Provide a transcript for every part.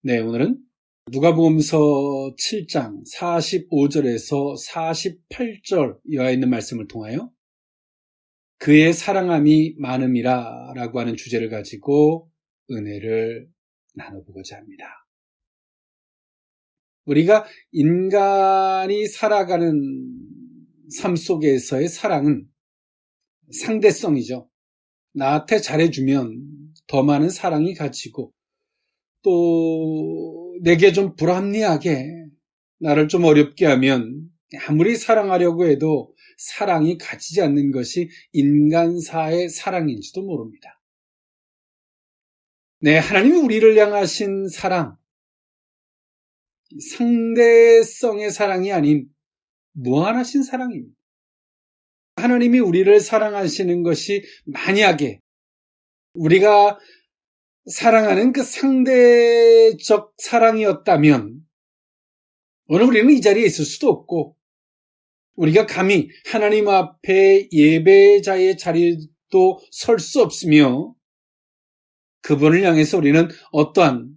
네, 오늘은 누가복음서 7장 45절에서 48절 이하에 있는 말씀을 통하여 그의 사랑함이 많음이라 라고 하는 주제를 가지고 은혜를 나눠보고자 합니다. 우리가 인간이 살아가는 삶 속에서의 사랑은 상대성이죠. 나한테 잘해주면 더 많은 사랑이 갇히고 또 내게 좀 불합리하게 나를 좀 어렵게 하면 아무리 사랑하려고 해도 사랑이 갇히지 않는 것이 인간사의 사랑인지도 모릅니다. 네, 하나님이 우리를 향하신 사랑, 상대성의 사랑이 아닌 무한하신 사랑입니다. 하나님이 우리를 사랑하시는 것이 만약에 우리가 사랑하는 그 상대적 사랑이었다면 오늘 우리는 이 자리에 있을 수도 없고 우리가 감히 하나님 앞에 예배자의 자리도 설 수 없으며 그분을 향해서 우리는 어떠한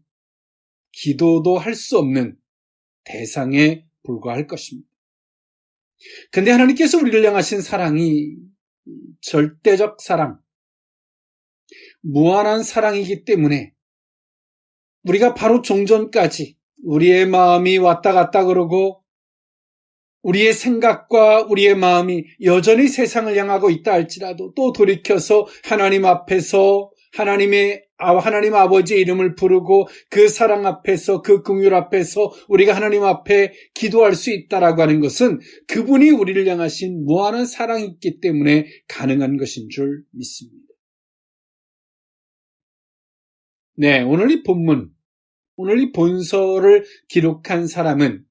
기도도 할 수 없는 대상에 불과할 것입니다. 근데 하나님께서 우리를 향하신 사랑이 절대적 사랑, 무한한 사랑이기 때문에 우리가 바로 종전까지 우리의 마음이 왔다 갔다 그러고 우리의 생각과 우리의 마음이 여전히 세상을 향하고 있다 할지라도 또 돌이켜서 하나님 앞에서 하나님 아버지의 이름을 부르고 그 사랑 앞에서 그 긍휼 앞에서 우리가 하나님 앞에 기도할 수 있다라고 하는 것은 그분이 우리를 향하신 무한한 사랑이 있기 때문에 가능한 것인 줄 믿습니다. 네, 오늘 이 본문, 오늘 이 본서를 기록한 사람은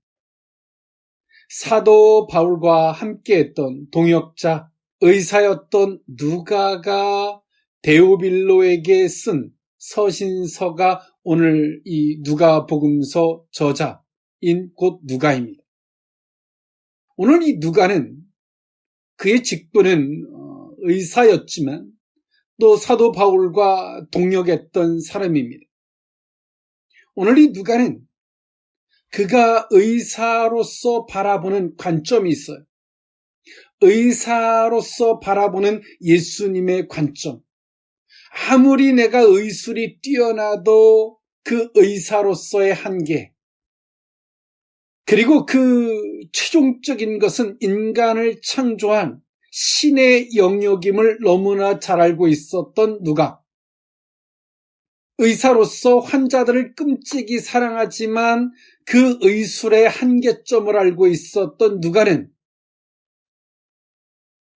사도 바울과 함께했던 동역자, 의사였던 누가가 데오빌로에게 쓴 서신서가 오늘 이 누가복음서 저자인 곧 누가입니다. 오늘 이 누가는 그의 직분은 의사였지만 또 사도 바울과 동역했던 사람입니다. 오늘 이 누가는 그가 의사로서 바라보는 관점이 있어요. 의사로서 바라보는 예수님의 관점. 아무리 내가 의술이 뛰어나도 그 의사로서의 한계, 그리고 그 최종적인 것은 인간을 창조한 신의 영역임을 너무나 잘 알고 있었던 누가, 의사로서 환자들을 끔찍이 사랑하지만 그 의술의 한계점을 알고 있었던 누가는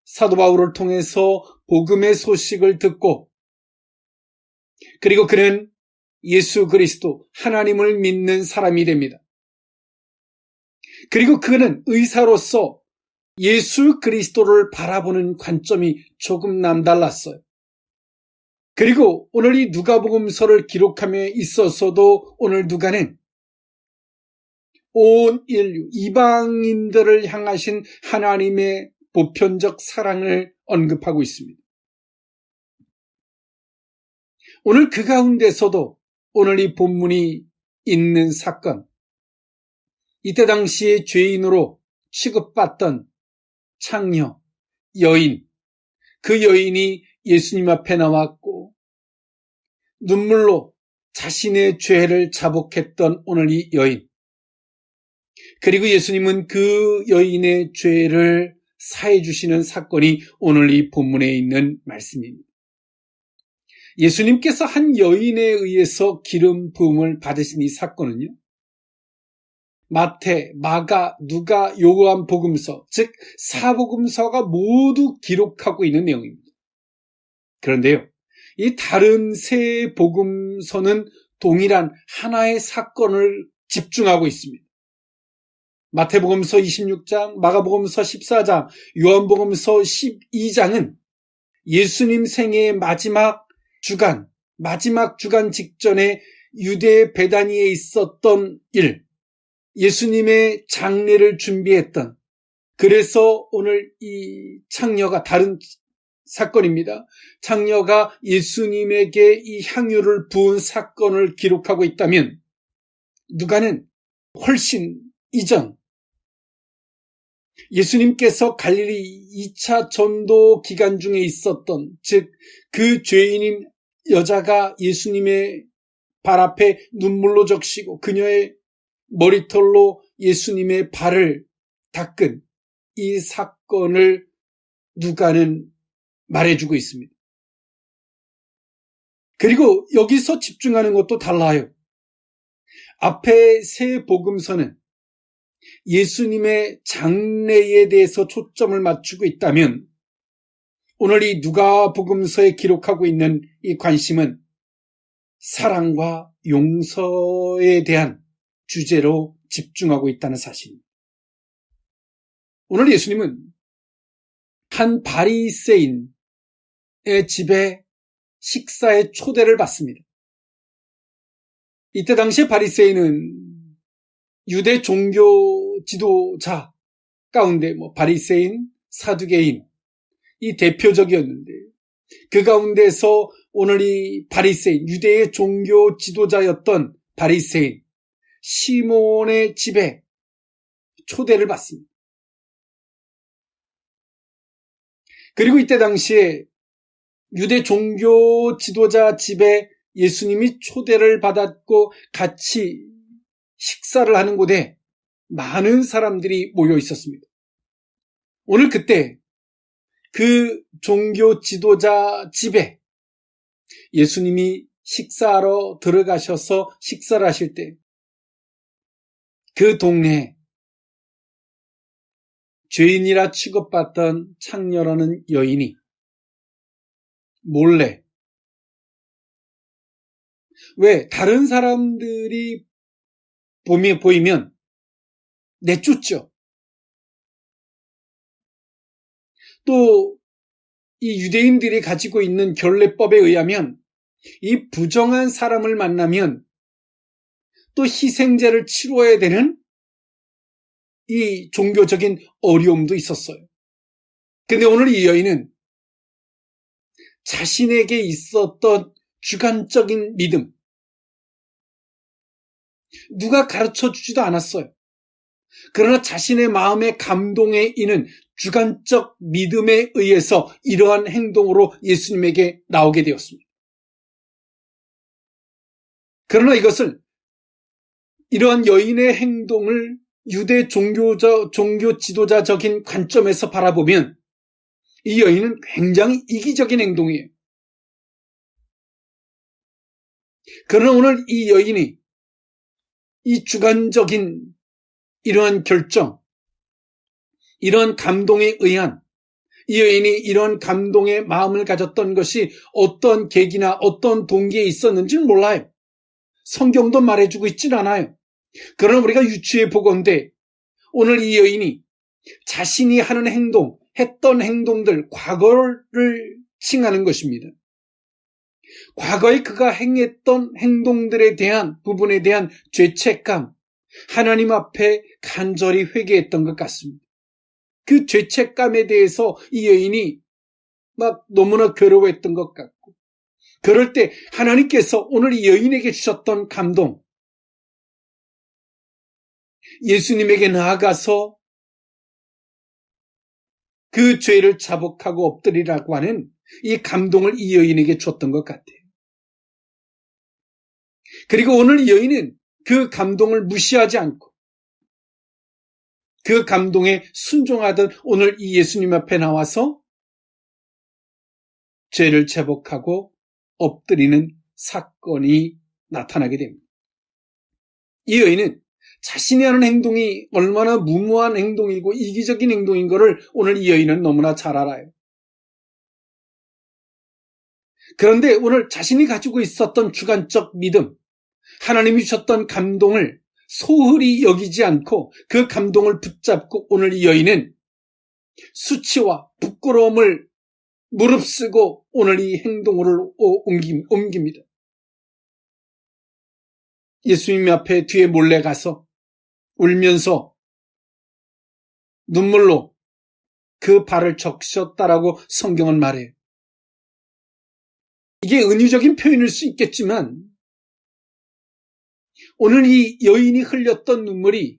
사도 바울을 통해서 복음의 소식을 듣고 그리고 그는 예수 그리스도 하나님을 믿는 사람이 됩니다. 그리고 그는 의사로서 예수 그리스도를 바라보는 관점이 조금 남달랐어요. 그리고 오늘 이 누가복음서를 기록함에 있어서도 오늘 누가는 온 인류, 이방인들을 향하신 하나님의 보편적 사랑을 언급하고 있습니다. 오늘 그 가운데서도 오늘 이 본문이 있는 사건, 이때 당시에 죄인으로 취급받던 창녀, 여인, 그 여인이 예수님 앞에 나왔고 눈물로 자신의 죄를 자복했던 오늘 이 여인, 그리고 예수님은 그 여인의 죄를 사해 주시는 사건이 오늘 이 본문에 있는 말씀입니다. 예수님께서 한 여인에 의해서 기름 부음을 받으신 이 사건은요, 마태, 마가, 누가, 요한 복음서, 즉 사복음서가 모두 기록하고 있는 내용입니다. 그런데요, 이 다른 세 복음서는 동일한 하나의 사건을 집중하고 있습니다. 마태복음서 26장, 마가복음서 14장, 요한복음서 12장은 예수님 생애의 마지막 주간 직전에 유대 베다니에 있었던 일, 예수님의 장례를 준비했던, 그래서 오늘 이 창녀가 다른 사건입니다. 창녀가 예수님에게 이 향유를 부은 사건을 기록하고 있다면 누가는 훨씬 이전 예수님께서 갈릴리 2차 전도 기간 중에 있었던, 즉 그 죄인인 여자가 예수님의 발 앞에 눈물로 적시고 그녀의 머리털로 예수님의 발을 닦은 이 사건을 누가는 말해주고 있습니다. 그리고 여기서 집중하는 것도 달라요. 앞에 세 복음서는 예수님의 장래에 대해서 초점을 맞추고 있다면 오늘 이 누가복음서에 기록하고 있는 이 관심은 사랑과 용서에 대한 주제로 집중하고 있다는 사실입니다. 오늘 예수님은 한 바리새인의 집에 식사에 초대를 받습니다. 이때 당시에 바리새인은 유대 종교 지도자 가운데 바리새인, 사두개인 이 대표적이었는데 그 가운데서 오늘 이 바리새인, 유대의 종교 지도자였던 바리새인 시몬의 집에 초대를 받습니다. 그리고 이때 당시에 유대 종교 지도자 집에 예수님이 초대를 받았고 같이 식사를 하는 곳에 많은 사람들이 모여 있었습니다. 오늘 그때 그 종교 지도자 집에 예수님이 식사하러 들어가셔서 식사를 하실 때 그 동네에 죄인이라 취급받던 창녀라는 여인이 몰래, 왜 다른 사람들이 보이면 내쫓죠. 또 이 유대인들이 가지고 있는 결례법에 의하면 이 부정한 사람을 만나면 또 희생제를 치러야 되는 이 종교적인 어려움도 있었어요. 근데 오늘 이 여인은 자신에게 있었던 주관적인 믿음, 누가 가르쳐 주지도 않았어요. 그러나 자신의 마음의 감동에 있는 주관적 믿음에 의해서 이러한 행동으로 예수님에게 나오게 되었습니다. 그러나 이러한 여인의 행동을 유대 종교 지도자적인 관점에서 바라보면 이 여인은 굉장히 이기적인 행동이에요. 그러나 오늘 이 여인이 이 주관적인 이러한 결정, 이런 감동에 의한, 이 여인이 이런 감동의 마음을 가졌던 것이 어떤 계기나 어떤 동기에 있었는지는 몰라요. 성경도 말해주고 있진 않아요. 그러나 우리가 유추해 보건대 오늘 이 여인이 자신이 하는 행동, 했던 행동들, 과거를 칭하는 것입니다. 과거에 그가 행했던 행동들에 대한 부분에 대한 죄책감, 하나님 앞에 간절히 회개했던 것 같습니다. 그 죄책감에 대해서 이 여인이 막 너무나 괴로워했던 것 같고, 그럴 때 하나님께서 오늘 이 여인에게 주셨던 감동, 예수님에게 나아가서 그 죄를 자복하고 엎드리라고 하는 이 감동을 이 여인에게 줬던 것 같아요. 그리고 오늘 이 여인은 그 감동을 무시하지 않고 그 감동에 순종하던 오늘 이 예수님 앞에 나와서 죄를 자복하고 엎드리는 사건이 나타나게 됩니다. 이 여인은 자신이 하는 행동이 얼마나 무모한 행동이고 이기적인 행동인 것을 오늘 이 여인은 너무나 잘 알아요. 그런데 오늘 자신이 가지고 있었던 주관적 믿음, 하나님이 주셨던 감동을 소홀히 여기지 않고 그 감동을 붙잡고 오늘 이 여인은 수치와 부끄러움을 무릅쓰고 오늘 이 행동을 옮깁니다. 예수님 앞에 뒤에 몰래 가서 울면서 눈물로 그 발을 적셨다라고 성경은 말해요. 이게 은유적인 표현일 수 있겠지만 오늘 이 여인이 흘렸던 눈물이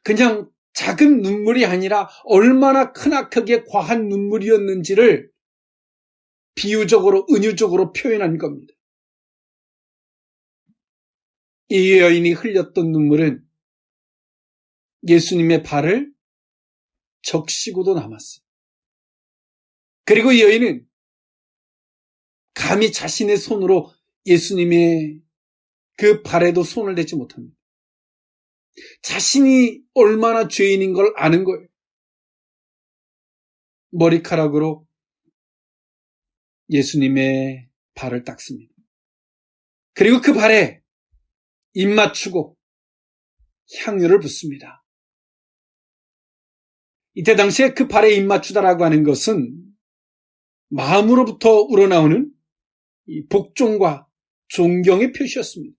그냥 작은 눈물이 아니라 얼마나 크나크게 과한 눈물이었는지를 비유적으로, 은유적으로 표현한 겁니다. 이 여인이 흘렸던 눈물은 예수님의 발을 적시고도 남았어요. 그리고 이 여인은 감히 자신의 손으로 예수님의 그 발에도 손을 대지 못합니다. 자신이 얼마나 죄인인 걸 아는 거예요. 머리카락으로 예수님의 발을 닦습니다. 그리고 그 발에 입 맞추고 향유를 붓습니다. 이때 당시에 그 발에 입 맞추다라고 하는 것은 마음으로부터 우러나오는 이 복종과 존경의 표시였습니다.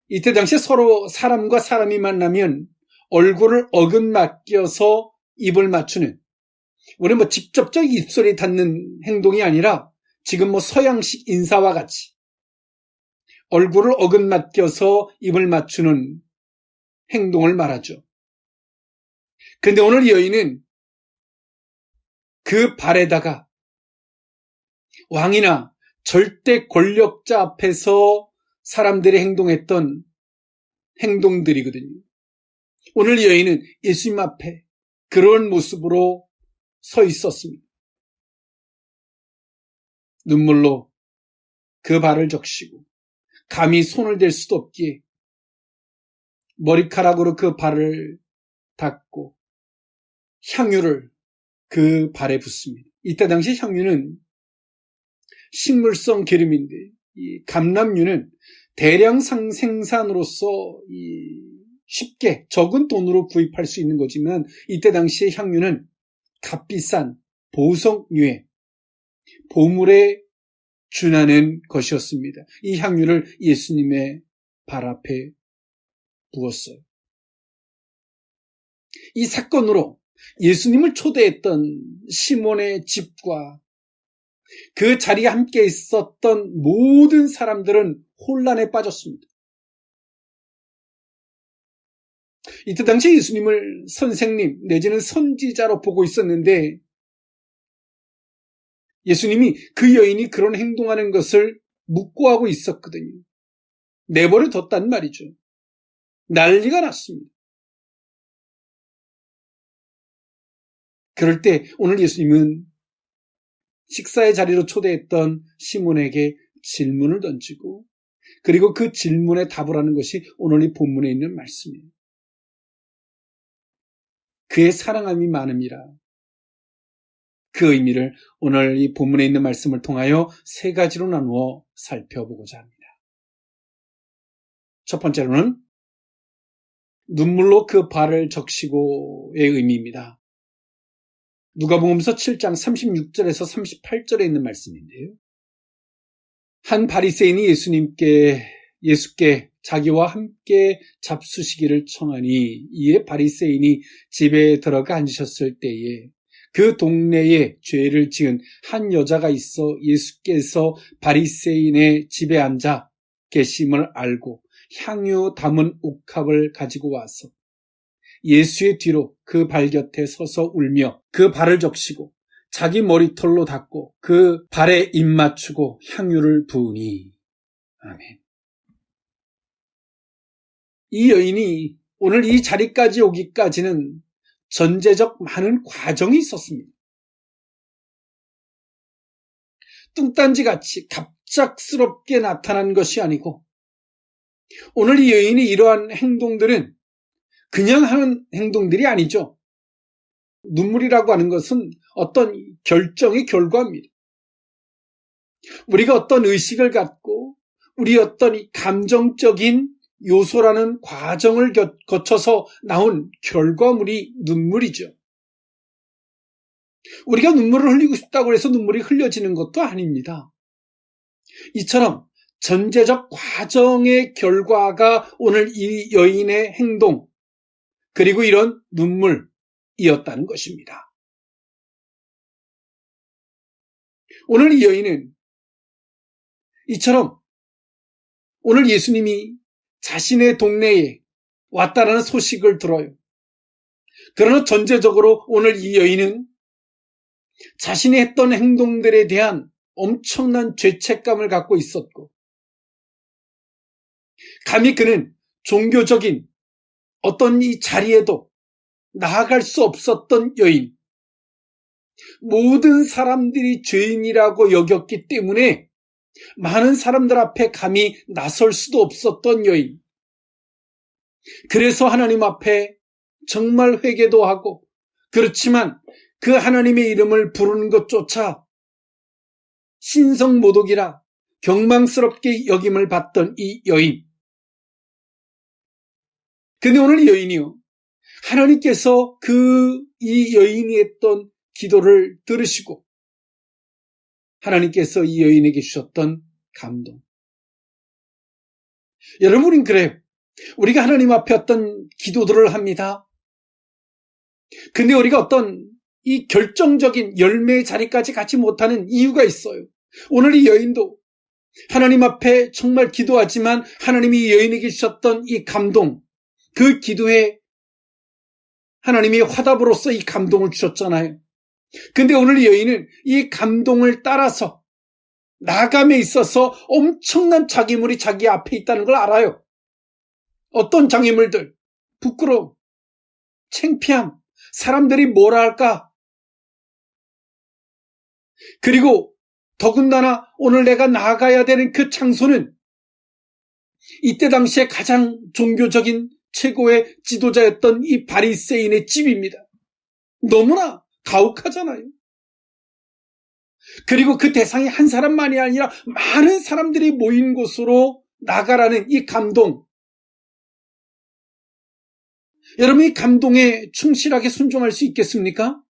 이때 당시에 서로 사람과 사람이 만나면 얼굴을 어긋맞겨서 입을 맞추는, 우리 직접적 입술이 닿는 행동이 아니라 지금 서양식 인사와 같이 얼굴을 어긋맞겨서 입을 맞추는 행동을 말하죠. 그런데 오늘 이 여인은 그 발에다가 왕이나 절대 권력자 앞에서 사람들이 행동했던 행동들이거든요. 오늘 이 여인은 예수님 앞에 그런 모습으로 서 있었습니다. 눈물로 그 발을 적시고 감히 손을 댈 수도 없기에 머리카락으로 그 발을 닦고 향유를 그 발에 붓습니다. 이때 당시 향유는 식물성 기름인데 이 감람유는 대량 생산으로서 쉽게 적은 돈으로 구입할 수 있는 거지만 이때 당시의 향유는 값비싼 보석류의 보물에 준하는 것이었습니다. 이 향유를 예수님의 발 앞에 부었어요. 이 사건으로 예수님을 초대했던 시몬의 집과 그 자리에 함께 있었던 모든 사람들은 혼란에 빠졌습니다. 이때 당시 예수님을 선생님 내지는 선지자로 보고 있었는데 예수님이 그 여인이 그런 행동하는 것을 묵고하고 있었거든요. 내버려 뒀단 말이죠. 난리가 났습니다. 그럴 때 오늘 예수님은 식사의 자리로 초대했던 시몬에게 질문을 던지고 그리고 그 질문에 답을 하는 것이 오늘 이 본문에 있는 말씀이에요. 그의 사랑함이 많음이라. 그 의미를 오늘 이 본문에 있는 말씀을 통하여 세 가지로 나누어 살펴보고자 합니다. 첫 번째로는 눈물로 그 발을 적시고의 의미입니다. 누가복음서 7장 36절에서 38절에 있는 말씀인데요. 한 바리새인이 예수께 자기와 함께 잡수시기를 청하니 이에 바리새인이 집에 들어가 앉으셨을 때에 그 동네에 죄를 지은 한 여자가 있어 예수께서 바리새인의 집에 앉아 계심을 알고 향유 담은 옥합을 가지고 와서 예수의 뒤로 그 발 곁에 서서 울며 그 발을 적시고 자기 머리털로 닦고 그 발에 입 맞추고 향유를 부으니. 아멘. 이 여인이 오늘 이 자리까지 오기까지는 전제적 많은 과정이 있었습니다. 뚱딴지같이 갑작스럽게 나타난 것이 아니고 오늘 이 여인이 이러한 행동들은 그냥 하는 행동들이 아니죠. 눈물이라고 하는 것은 어떤 결정의 결과입니다. 우리가 어떤 의식을 갖고 우리 어떤 감정적인 요소라는 과정을 거쳐서 나온 결과물이 눈물이죠. 우리가 눈물을 흘리고 싶다고 해서 눈물이 흘려지는 것도 아닙니다. 이처럼 전제적 과정의 결과가 오늘 이 여인의 행동 그리고 이런 눈물이었다는 것입니다. 오늘 이 여인은 이처럼 오늘 예수님이 자신의 동네에 왔다라는 소식을 들어요. 그러나 전제적으로 오늘 이 여인은 자신이 했던 행동들에 대한 엄청난 죄책감을 갖고 있었고, 감히 그는 종교적인 어떤 이 자리에도 나아갈 수 없었던 여인, 모든 사람들이 죄인이라고 여겼기 때문에 많은 사람들 앞에 감히 나설 수도 없었던 여인, 그래서 하나님 앞에 정말 회개도 하고, 그렇지만 그 하나님의 이름을 부르는 것조차 신성모독이라 경망스럽게 여김을 받던 이 여인. 근데 오늘 이 여인이요, 하나님께서 이 여인이 했던 기도를 들으시고 하나님께서 이 여인에게 주셨던 감동. 여러분, 우린 그래요. 우리가 하나님 앞에 어떤 기도들을 합니다. 근데 우리가 어떤 이 결정적인 열매의 자리까지 가지 못하는 이유가 있어요. 오늘 이 여인도 하나님 앞에 정말 기도하지만 하나님이 이 여인에게 주셨던 이 감동, 그 기도에 하나님이 화답으로서 이 감동을 주셨잖아요. 근데 오늘 이 여인은 이 감동을 따라서 나감에 있어서 엄청난 장애물이 자기 앞에 있다는 걸 알아요. 어떤 장애물들? 부끄러움, 창피함, 사람들이 뭐라 할까? 그리고 더군다나 오늘 내가 나아가야 되는 그 장소는 이때 당시에 가장 종교적인 최고의 지도자였던 이 바리새인의 집입니다. 너무나 가혹하잖아요. 그리고 그 대상이 한 사람만이 아니라 많은 사람들이 모인 곳으로 나가라는 이 감동. 여러분, 이 감동에 충실하게 순종할 수 있겠습니까?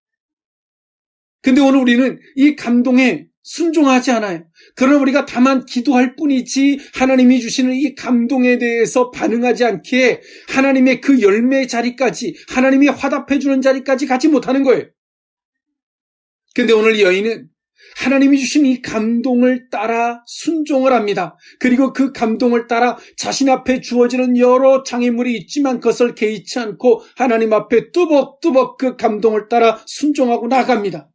근데 오늘 우리는 이 감동에 순종하지 않아요. 그러나 우리가 다만 기도할 뿐이지 하나님이 주시는 이 감동에 대해서 반응하지 않기에 하나님의 그 열매의 자리까지, 하나님이 화답해 주는 자리까지 가지 못하는 거예요. 근데 오늘 이 여인은 하나님이 주신 이 감동을 따라 순종을 합니다. 그리고 그 감동을 따라 자신 앞에 주어지는 여러 장애물이 있지만 그것을 개의치 않고 하나님 앞에 뚜벅뚜벅 그 감동을 따라 순종하고 나갑니다.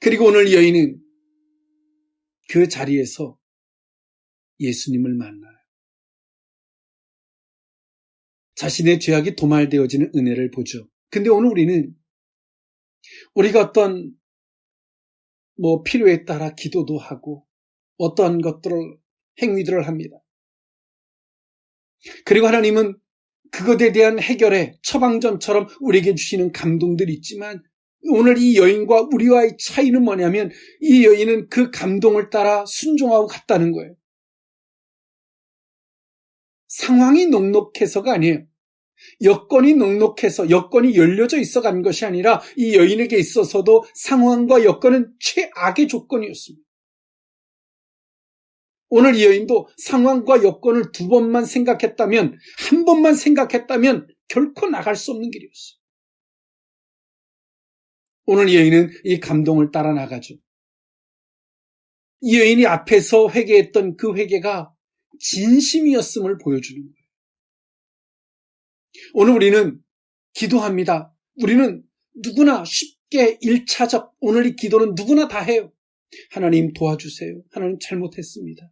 그리고 오늘 이 여인은 그 자리에서 예수님을 만나요. 자신의 죄악이 도말되어지는 은혜를 보죠. 근데 오늘 우리가 어떤 필요에 따라 기도도 하고 어떠한 것들을, 행위들을 합니다. 그리고 하나님은 그것에 대한 해결의 처방전처럼 우리에게 주시는 감동들이 있지만 오늘 이 여인과 우리와의 차이는 뭐냐면 이 여인은 그 감동을 따라 순종하고 갔다는 거예요. 상황이 녹록해서가 아니에요. 여건이 녹록해서, 여건이 열려져 있어 간 것이 아니라 이 여인에게 있어서도 상황과 여건은 최악의 조건이었습니다. 오늘 이 여인도 상황과 여건을 두 번만 생각했다면, 한 번만 생각했다면 결코 나갈 수 없는 길이었어요. 오늘 이 여인은 이 감동을 따라 나가죠. 이 여인이 앞에서 회개했던 그 회개가 진심이었음을 보여주는 거예요. 오늘 우리는 기도합니다. 우리는 누구나 쉽게 1차적, 오늘 이 기도는 누구나 다 해요. 하나님 도와주세요. 하나님 잘못했습니다.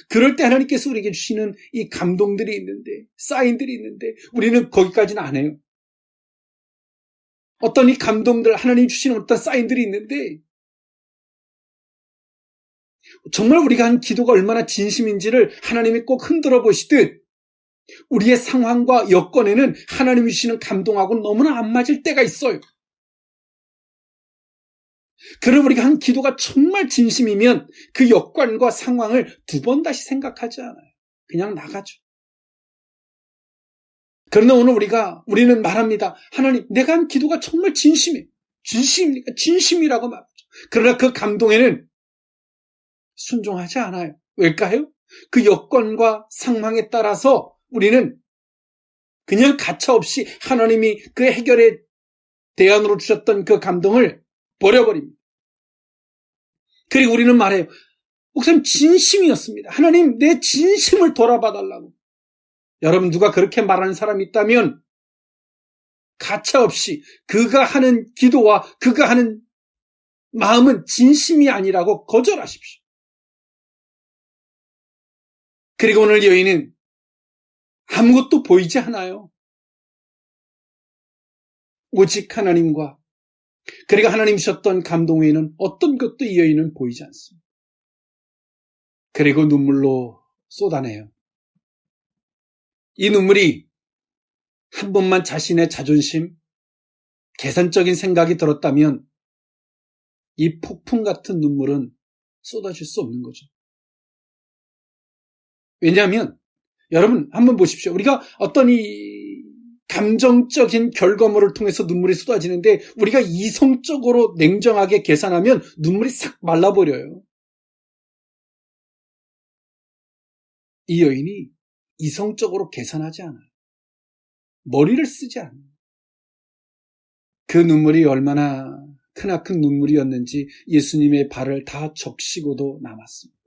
그럴 때 하나님께서 우리에게 주시는 이 감동들이 있는데, 사인들이 있는데 우리는 거기까지는 안 해요. 어떤 이 감동들, 하나님 주시는 어떤 사인들이 있는데 정말 우리가 한 기도가 얼마나 진심인지를 하나님이 꼭 흔들어 보시듯 우리의 상황과 여건에는 하나님이 주시는 감동하고는 너무나 안 맞을 때가 있어요. 그럼 우리가 한 기도가 정말 진심이면 그 여건과 상황을 두 번 다시 생각하지 않아요. 그냥 나가죠. 그러나 오늘 우리는 말합니다. 하나님, 내가 한 기도가 정말 진심이에요. 진심입니까? 진심이라고 말하죠. 그러나 그 감동에는 순종하지 않아요. 왜일까요? 그 여건과 상황에 따라서 우리는 그냥 가차없이 하나님이 그 해결의 대안으로 주셨던 그 감동을 버려버립니다. 그리고 우리는 말해요. 목사님 진심이었습니다. 하나님 내 진심을 돌아봐달라고. 여러분 누가 그렇게 말하는 사람이 있다면 가차없이 그가 하는 기도와 그가 하는 마음은 진심이 아니라고 거절하십시오. 그리고 오늘 여인은 아무것도 보이지 않아요. 오직 하나님과 그리고 하나님 주셨던 감동 외에는 어떤 것도 이 여인은 보이지 않습니다. 그리고 눈물로 쏟아내요. 이 눈물이 한 번만 자신의 자존심, 계산적인 생각이 들었다면 이 폭풍 같은 눈물은 쏟아질 수 없는 거죠. 왜냐하면 여러분 한번 보십시오. 우리가 어떤 이 감정적인 결과물을 통해서 눈물이 쏟아지는데 우리가 이성적으로 냉정하게 계산하면 눈물이 싹 말라버려요. 이 여인이 이성적으로 계산하지 않아요. 머리를 쓰지 않아요. 그 눈물이 얼마나 크나큰 눈물이었는지 예수님의 발을 다 적시고도 남았습니다.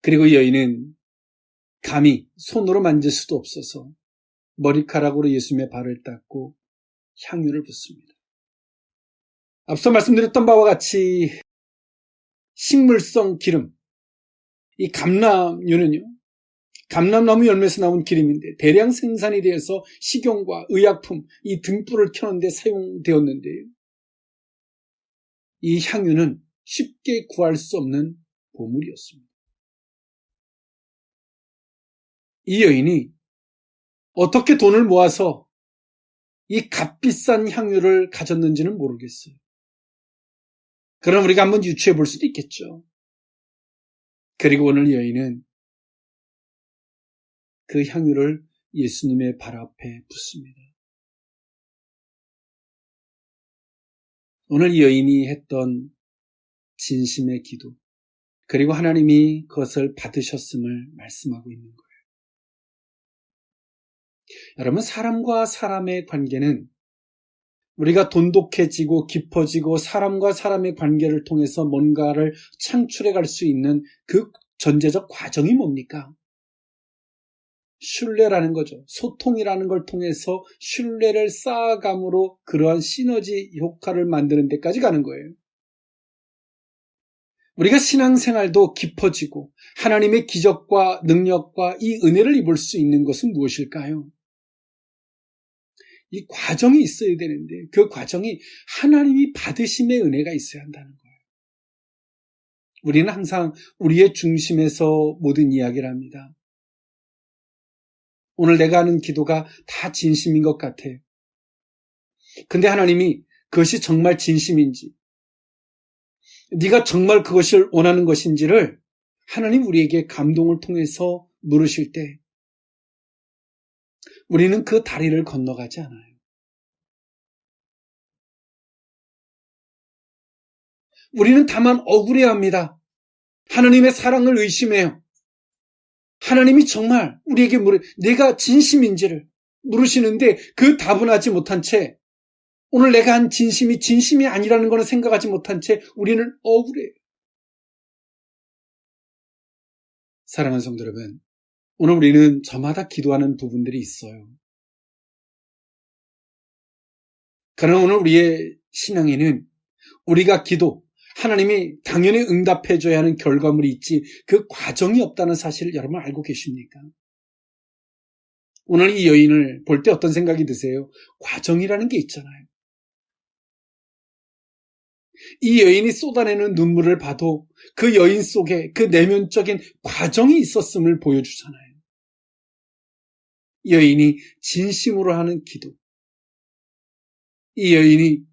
그리고 이 여인은 감히 손으로 만질 수도 없어서 머리카락으로 예수님의 발을 닦고 향유를 붓습니다. 앞서 말씀드렸던 바와 같이 식물성 기름, 이 감람유는요, 감람나무 열매에서 나온 기름인데 대량 생산이 되어서 식용과 의약품, 이 등불을 켜는 데 사용되었는데요. 이 향유는 쉽게 구할 수 없는 보물이었습니다. 이 여인이 어떻게 돈을 모아서 이 값비싼 향유를 가졌는지는 모르겠어요. 그럼 우리가 한번 유추해 볼 수도 있겠죠. 그리고 오늘 여인은 그 향유를 예수님의 발 앞에 붓습니다. 오늘 이 여인이 했던 진심의 기도, 그리고 하나님이 그것을 받으셨음을 말씀하고 있는 거예요. 여러분, 사람과 사람의 관계는 우리가 돈독해지고 깊어지고 사람과 사람의 관계를 통해서 뭔가를 창출해 갈 수 있는 그 전제적 과정이 뭡니까? 신뢰라는 거죠. 소통이라는 걸 통해서 신뢰를 쌓아감으로 그러한 시너지 효과를 만드는 데까지 가는 거예요. 우리가 신앙생활도 깊어지고 하나님의 기적과 능력과 이 은혜를 입을 수 있는 것은 무엇일까요? 이 과정이 있어야 되는데 그 과정이 하나님이 받으심의 은혜가 있어야 한다는 거예요. 우리는 항상 우리의 중심에서 모든 이야기를 합니다. 오늘 내가 하는 기도가 다 진심인 것 같아요. 근데 하나님이 그것이 정말 진심인지, 네가 정말 그것을 원하는 것인지를 하나님 우리에게 감동을 통해서 물으실 때 우리는 그 다리를 건너가지 않아요. 우리는 다만 억울해합니다. 하나님의 사랑을 의심해요. 하나님이 정말 우리에게 내가 진심인지를 물으시는데 그 답은 하지 못한 채 오늘 내가 한 진심이 아니라는 것을 생각하지 못한 채 우리는 억울해요. 사랑하는 성도 여러분, 오늘 우리는 저마다 기도하는 부분들이 있어요. 그러나 오늘 우리의 신앙에는 우리가 기도, 하나님이 당연히 응답해줘야 하는 결과물이 있지 그 과정이 없다는 사실을 여러분 알고 계십니까? 오늘 이 여인을 볼 때 어떤 생각이 드세요? 과정이라는 게 있잖아요. 이 여인이 쏟아내는 눈물을 봐도 그 여인 속에 그 내면적인 과정이 있었음을 보여주잖아요. 이 여인이 진심으로 하는 기도, 이 여인이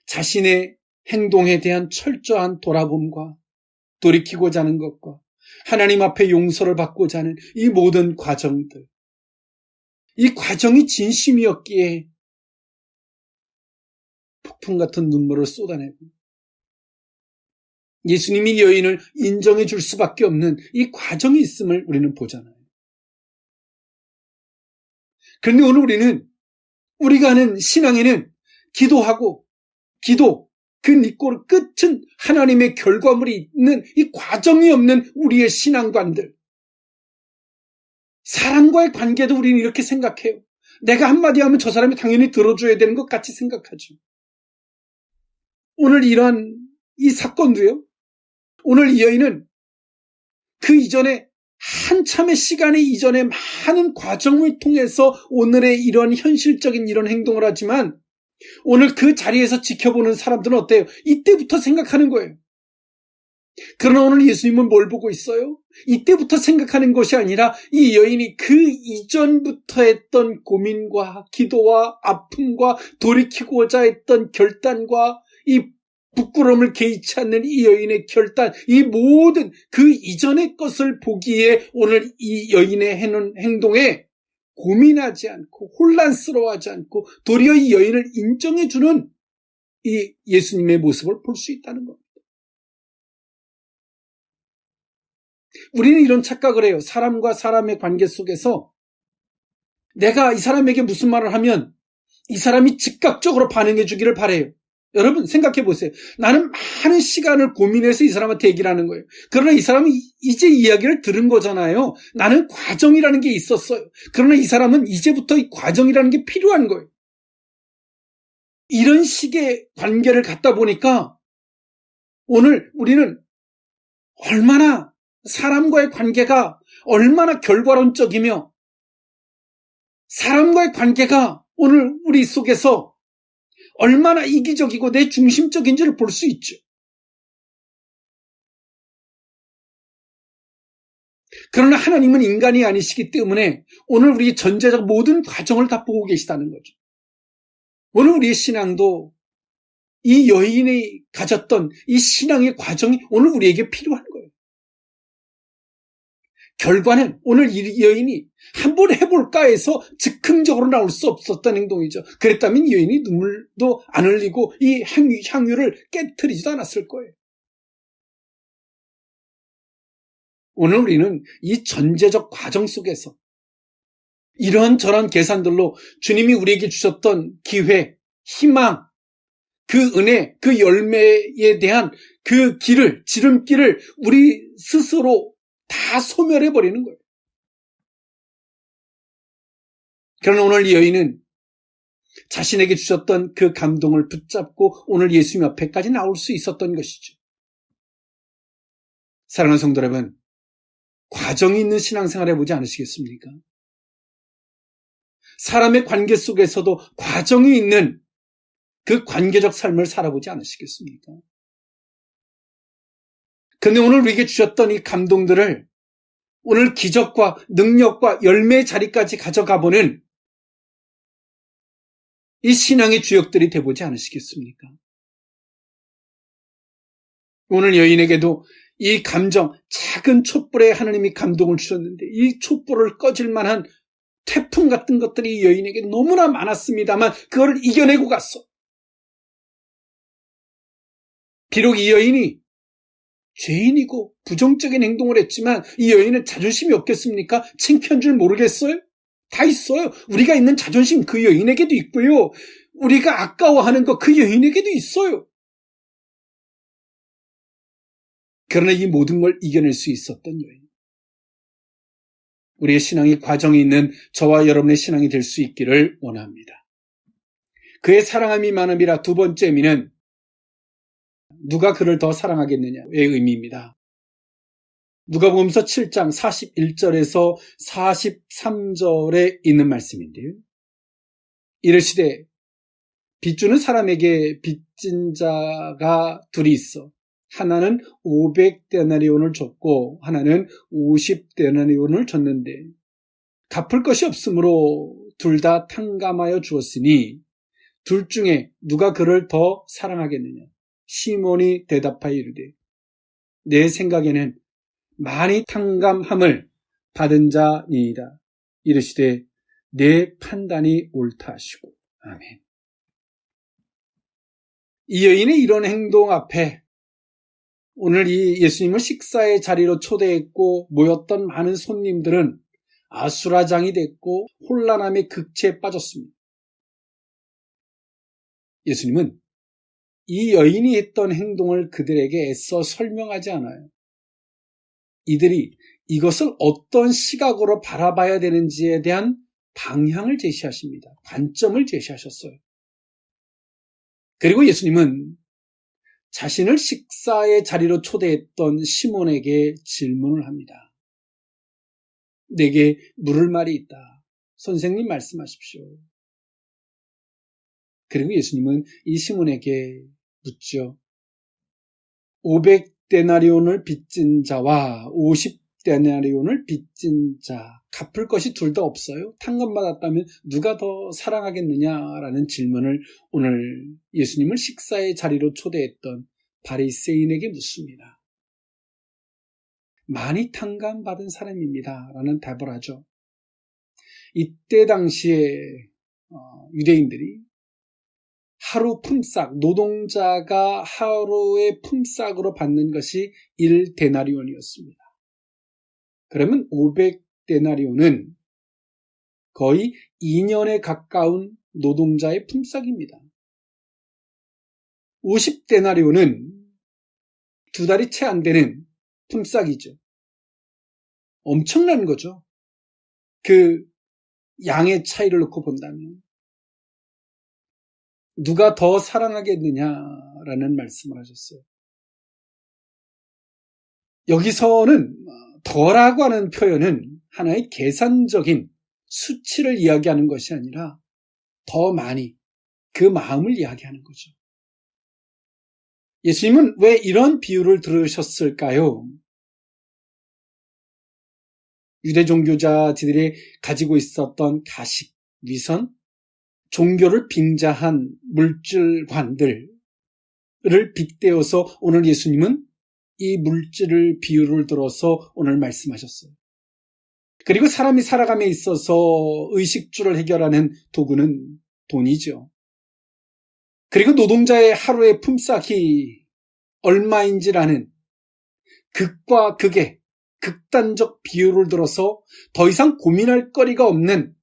자신의 행동에 대한 철저한 돌아봄과 돌이키고자 하는 것과 하나님 앞에 용서를 받고자 하는 이 모든 과정들, 이 과정이 진심이었기에 폭풍 같은 눈물을 쏟아내고 예수님이 이 여인을 인정해 줄 수밖에 없는 이 과정이 있음을 우리는 보잖아요. 그런데 오늘 우리가 하는 신앙에는 기도, 그 니꼬르 끝은 하나님의 결과물이 있는 이 과정이 없는 우리의 신앙관들. 사람과의 관계도 우리는 이렇게 생각해요. 내가 한마디 하면 저 사람이 당연히 들어줘야 되는 것 같이 생각하죠. 오늘 이런 이 사건도요. 오늘 이 여인은 그 이전에 한참의 시간이 이전에 많은 과정을 통해서 오늘의 이런 현실적인 이런 행동을 하지만 오늘 그 자리에서 지켜보는 사람들은 어때요? 이때부터 생각하는 거예요. 그러나 오늘 예수님은 뭘 보고 있어요? 이때부터 생각하는 것이 아니라 이 여인이 그 이전부터 했던 고민과 기도와 아픔과 돌이키고자 했던 결단과 이 부끄러움을 개의치 않는 이 여인의 결단, 이 모든 그 이전의 것을 보기에 오늘 이 여인의 해놓은 행동에 고민하지 않고 혼란스러워하지 않고 도리어 이 여인을 인정해주는 이 예수님의 모습을 볼 수 있다는 겁니다. 우리는 이런 착각을 해요. 사람과 사람의 관계 속에서 내가 이 사람에게 무슨 말을 하면 이 사람이 즉각적으로 반응해 주기를 바라요. 여러분 생각해 보세요. 나는 많은 시간을 고민해서 이 사람한테 얘기를 하는 거예요. 그러나 이 사람은 이제 이야기를 들은 거잖아요. 나는 과정이라는 게 있었어요. 그러나 이 사람은 이제부터 이 과정이라는 게 필요한 거예요. 이런 식의 관계를 갖다 보니까 오늘 우리는 얼마나 사람과의 관계가 얼마나 결과론적이며 사람과의 관계가 오늘 우리 속에서 얼마나 이기적이고 내 중심적인지를 볼 수 있죠. 그러나 하나님은 인간이 아니시기 때문에 오늘 우리 전제적 모든 과정을 다 보고 계시다는 거죠. 오늘 우리의 신앙도 이 여인이 가졌던 이 신앙의 과정이 오늘 우리에게 필요한 거예요. 결과는 오늘 이 여인이 한번 해볼까 해서 즉흥적으로 나올 수 없었던 행동이죠. 그랬다면 이 여인이 눈물도 안 흘리고 이 향유를 깨트리지도 않았을 거예요. 오늘 우리는 이 전제적 과정 속에서 이런저런 계산들로 주님이 우리에게 주셨던 기회, 희망, 그 은혜, 그 열매에 대한 그 길을, 지름길을 우리 스스로 다 소멸해버리는 거예요. 그러나 오늘 이 여인은 자신에게 주셨던 그 감동을 붙잡고 오늘 예수님 앞에까지 나올 수 있었던 것이죠. 사랑하는 성도 여러분, 과정이 있는 신앙생활 해보지 않으시겠습니까? 사람의 관계 속에서도 과정이 있는 그 관계적 삶을 살아보지 않으시겠습니까? 그런데 오늘 우리에게 주셨던 이 감동들을 오늘 기적과 능력과 열매의 자리까지 가져가보는 이 신앙의 주역들이 되보지 않으시겠습니까? 오늘 여인에게도 이 감정, 작은 촛불에 하나님이 감동을 주셨는데 이 촛불을 꺼질 만한 태풍 같은 것들이 이 여인에게 너무나 많았습니다만 그걸 이겨내고 갔어. 비록 이 여인이 죄인이고 부정적인 행동을 했지만 이 여인은 자존심이 없겠습니까? 창피한 줄 모르겠어요? 다 있어요. 우리가 있는 자존심 그 여인에게도 있고요. 우리가 아까워하는 거 그 여인에게도 있어요. 그러나 이 모든 걸 이겨낼 수 있었던 여인. 우리의 신앙이 과정이 있는 저와 여러분의 신앙이 될 수 있기를 원합니다. 그의 사랑함이 많음이라 두 번째 의미는 누가 그를 더 사랑하겠느냐의 의미입니다. 누가복음서 7장 41절에서 43절에 있는 말씀인데요. 이르시되 빚주는 사람에게 빚진 자가 둘이 있어 하나는 500데나리온을 줬고 하나는 50데나리온을 줬는데 갚을 것이 없으므로 둘 다 탕감하여 주었으니 둘 중에 누가 그를 더 사랑하겠느냐. 시몬이 대답하여 이르되 내 생각에는 많이 탕감함을 받은 자니이다. 이르시되 내 판단이 옳다 하시고. 아멘. 이 여인의 이런 행동 앞에 오늘 이 예수님을 식사의 자리로 초대했고 모였던 많은 손님들은 아수라장이 됐고 혼란함의 극치에 빠졌습니다. 예수님은 이 여인이 했던 행동을 그들에게 애써 설명하지 않아요. 이들이 이것을 어떤 시각으로 바라봐야 되는지에 대한 방향을 제시하십니다. 관점을 제시하셨어요. 그리고 예수님은 자신을 식사의 자리로 초대했던 시몬에게 질문을 합니다. 내게 물을 말이 있다. 선생님 말씀하십시오. 그리고 예수님은 이 시몬에게 묻죠. 500데나리온을 빚진 자와 50데나리온을 빚진 자, 갚을 것이 둘 다 없어요? 탕감받았다면 누가 더 사랑하겠느냐라는 질문을 오늘 예수님을 식사의 자리로 초대했던 바리새인에게 묻습니다. 많이 탕감받은 사람입니다. 라는 답을 하죠. 이때 당시에 유대인들이 하루 품삯, 노동자가 하루의 품삯으로 받는 것이 1데나리온이었습니다. 그러면 500데나리온은 거의 2년에 가까운 노동자의 품삯입니다. 50데나리온은 2달이 채 안 되는 품삯이죠. 엄청난 거죠. 그 양의 차이를 놓고 본다면. 누가 더 사랑하겠느냐라는 말씀을 하셨어요. 여기서는 더라고 하는 표현은 하나의 계산적인 수치를 이야기하는 것이 아니라 더 많이 그 마음을 이야기하는 거죠. 예수님은 왜 이런 비유를 들으셨을까요? 유대 종교자들이 가지고 있었던 가식, 위선, 종교를 빙자한 물질관들을 빗대어서 오늘 예수님은 이 물질을 비유를 들어서 오늘 말씀하셨어요. 그리고 사람이 살아감에 있어서 의식주를 해결하는 도구는 돈이죠. 그리고 노동자의 하루의 품삯이 얼마인지라는 극과 극의 극단적 비유를 들어서 더 이상 고민할 거리가 없는,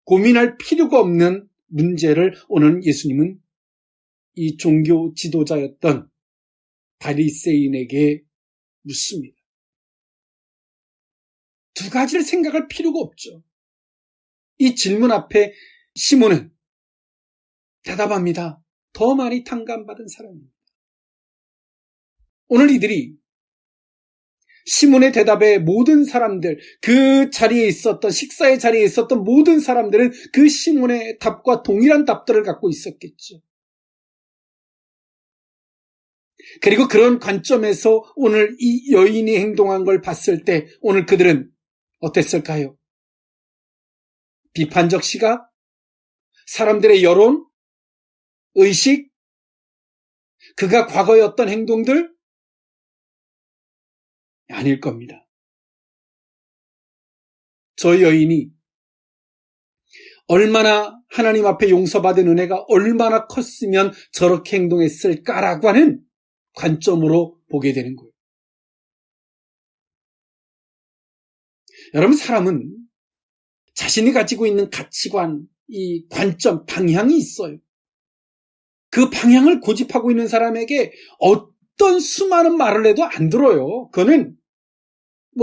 고민할 필요가 없는 문제를 오늘 예수님은 이 종교 지도자였던 바리새인에게 묻습니다. 두 가지를 생각할 필요가 없죠. 이 질문 앞에 시몬은 대답합니다. 더 많이 탕감받은 사람입니다. 오늘 이들이 시몬의 대답에 모든 사람들, 그 자리에 있었던, 식사의 자리에 있었던 모든 사람들은 그 시몬의 답과 동일한 답들을 갖고 있었겠죠. 그리고 그런 관점에서 오늘 이 여인이 행동한 걸 봤을 때 오늘 그들은 어땠을까요? 비판적 시각? 사람들의 여론? 의식? 그가 과거에 어떤 행동들? 아닐 겁니다. 저 여인이 얼마나 하나님 앞에 용서받은 은혜가 얼마나 컸으면 저렇게 행동했을까라고 하는 관점으로 보게 되는 거예요. 여러분, 사람은 자신이 가지고 있는 가치관, 이 관점, 방향이 있어요. 그 방향을 고집하고 있는 사람에게 어떤 수많은 말을 해도 안 들어요. 그거는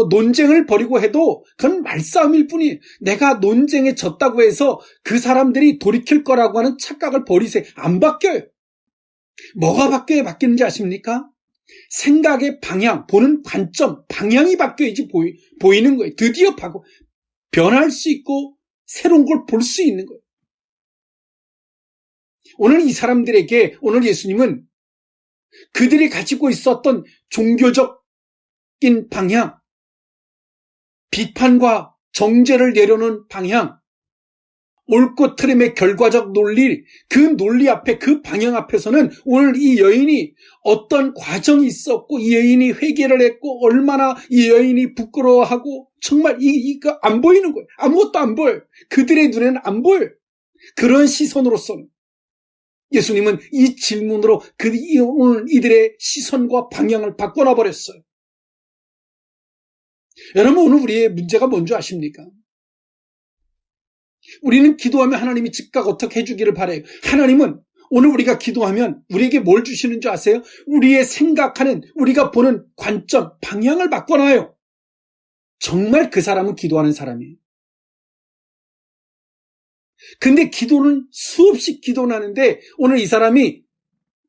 논쟁을 벌이고 해도 그건 말싸움일 뿐이에요. 내가 논쟁에 졌다고 해서 그 사람들이 돌이킬 거라고 하는 착각을 버리세요. 안 바뀌어요. 뭐가 바뀌는지 아십니까? 생각의 방향, 보는 관점, 방향이 바뀌어야지 보이는 거예요. 드디어 변할 수 있고 새로운 걸 볼 수 있는 거예요. 오늘 이 사람들에게 오늘 예수님은 그들이 가지고 있었던 종교적인 방향, 비판과 정죄를 내려놓은 방향, 옳고 틀림의 결과적 논리, 그 논리 앞에, 그 방향 앞에서는 오늘 이 여인이 어떤 과정이 있었고 이 여인이 회개를 했고 얼마나 이 여인이 부끄러워하고 정말 이거 안 보이는 거예요. 아무것도 안 보여요. 그들의 눈에는 안 보여요. 그런 시선으로서는 예수님은 이 질문으로 오늘 이들의 시선과 방향을 바꿔놔 버렸어요. 여러분, 오늘 우리의 문제가 뭔지 아십니까? 우리는 기도하면 하나님이 즉각 어떻게 해주기를 바라요. 하나님은 오늘 우리가 기도하면 우리에게 뭘 주시는 줄 아세요? 우리의 생각하는, 우리가 보는 관점, 방향을 바꿔놔요. 정말 그 사람은 기도하는 사람이에요. 근데 기도는 수없이 기도는 하는데 오늘 이 사람이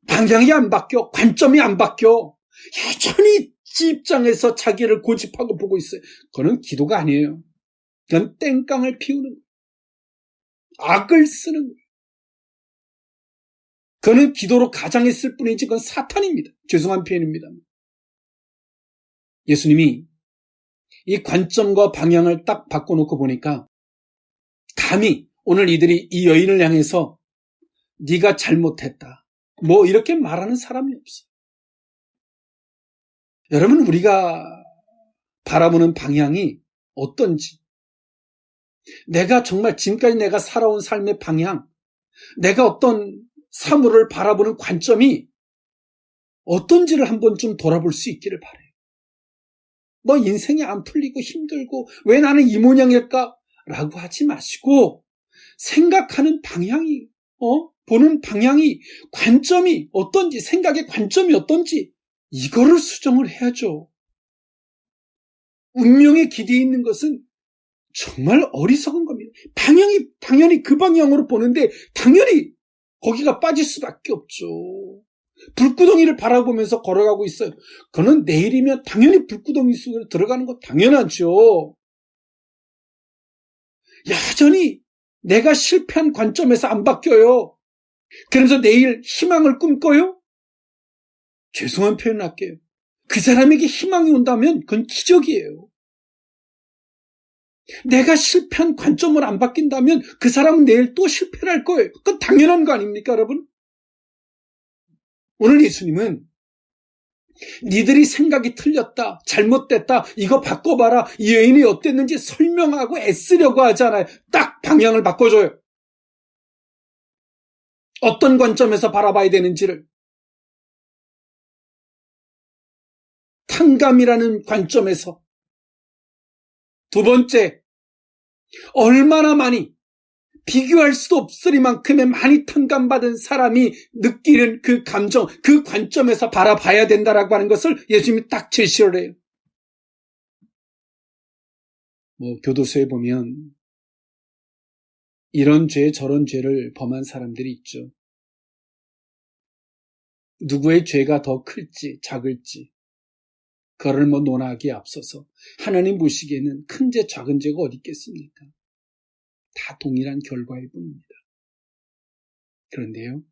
방향이 안 바뀌어, 관점이 안 바뀌어. 여전히 입장에서 자기를 고집하고 보고 있어요. 그건 기도가 아니에요. 그건 땡깡을 피우는 거예요. 악을 쓰는 거예요. 그는 기도로 가장했을 뿐이지 그건 사탄입니다. 죄송한 표현입니다. 예수님이 이 관점과 방향을 딱 바꿔놓고 보니까 감히 오늘 이들이 이 여인을 향해서 네가 잘못했다, 뭐 이렇게 말하는 사람이 없어요. 여러분, 우리가 바라보는 방향이 어떤지, 내가 정말 지금까지 내가 살아온 삶의 방향, 내가 어떤 사물을 바라보는 관점이 어떤지를 한번 좀 돌아볼 수 있기를 바라요. 뭐 인생이 안 풀리고 힘들고 왜 나는 이 모양일까? 라고 하지 마시고 생각하는 방향이, 보는 방향이, 관점이 어떤지, 생각의 관점이 어떤지 이거를 수정을 해야죠. 운명에 기대어 있는 것은 정말 어리석은 겁니다. 방향이 당연히 그 방향으로 보는데 당연히 거기가 빠질 수밖에 없죠. 불구덩이를 바라보면서 걸어가고 있어요. 그는 내일이면 당연히 불구덩이 속으로 들어가는 거 당연하죠. 여전히 내가 실패한 관점에서 안 바뀌어요. 그러면서 내일 희망을 꿈꿔요? 죄송한 표현을 할게요. 그 사람에게 희망이 온다면 그건 기적이에요. 내가 실패한 관점을 안 바뀐다면 그 사람은 내일 또 실패를 할 거예요. 그건 당연한 거 아닙니까, 여러분? 오늘 예수님은 니들이 생각이 틀렸다, 잘못됐다, 이거 바꿔봐라, 이 여인이 어땠는지 설명하고 애쓰려고 하잖아요. 딱 방향을 바꿔줘요. 어떤 관점에서 바라봐야 되는지를. 탕감이라는 관점에서. 두 번째, 얼마나 많이, 비교할 수도 없으리만큼의 많이 탕감받은 사람이 느끼는 그 감정, 그 관점에서 바라봐야 된다라고 하는 것을 예수님이 딱 제시를 해요. 교도소에 보면 이런 죄 저런 죄를 범한 사람들이 있죠. 누구의 죄가 더 클지 작을지 그거를 논하기에 앞서서 하나님 보시기에는 큰 죄 작은 죄가 어디 있겠습니까? 다 동일한 결과일 뿐입니다. 그런데요,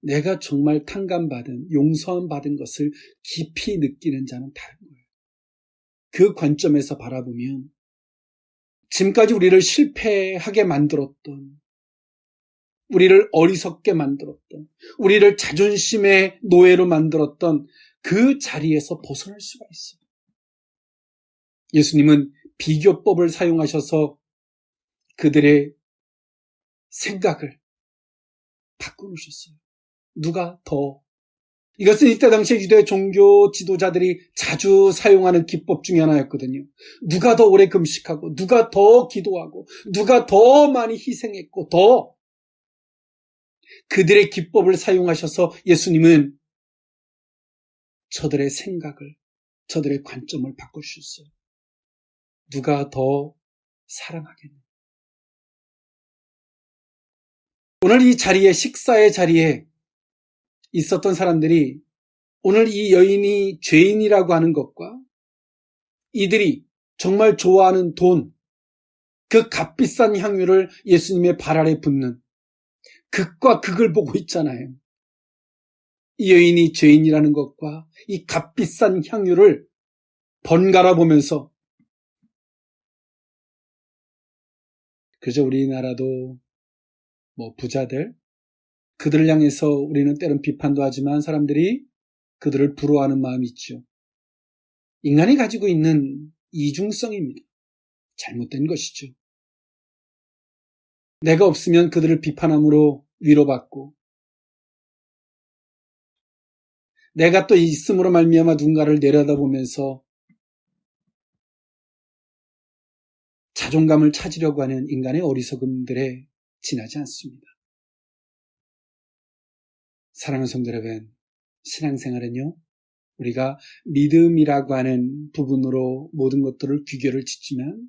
내가 정말 탕감받은, 용서함 받은 것을 깊이 느끼는 자는 다른 거예요. 그 관점에서 바라보면 지금까지 우리를 실패하게 만들었던, 우리를 어리석게 만들었던, 우리를 자존심의 노예로 만들었던 그 자리에서 벗어날 수가 있어요. 예수님은 비교법을 사용하셔서 그들의 생각을 바꿔놓으셨어요. 누가 더, 이것은 이때 당시에 유대 종교 지도자들이 자주 사용하는 기법 중에 하나였거든요. 누가 더 오래 금식하고, 누가 더 기도하고, 누가 더 많이 희생했고, 더 그들의 기법을 사용하셔서 예수님은 저들의 생각을, 저들의 관점을 바꿔주셨어요. 누가 더 사랑하겠냐. 오늘 이 자리에, 식사의 자리에 있었던 사람들이 오늘 이 여인이 죄인이라고 하는 것과 이들이 정말 좋아하는 돈, 그 값비싼 향유를 예수님의 발 아래 붓는 극과 극을 보고 있잖아요. 이 여인이 죄인이라는 것과 이 값비싼 향유를 번갈아 보면서, 그저 우리나라도 부자들, 그들을 향해서 우리는 때론 비판도 하지만 사람들이 그들을 부러워하는 마음이 있죠. 인간이 가지고 있는 이중성입니다. 잘못된 것이죠. 내가 없으면 그들을 비판함으로 위로받고, 내가 또 있음으로 말미암아 누군가를 내려다보면서 자존감을 찾으려고 하는 인간의 어리석음들에 지나지 않습니다. 사랑하는 성도 여러분, 신앙생활은요, 우리가 믿음이라고 하는 부분으로 모든 것들을 귀결을 짓지만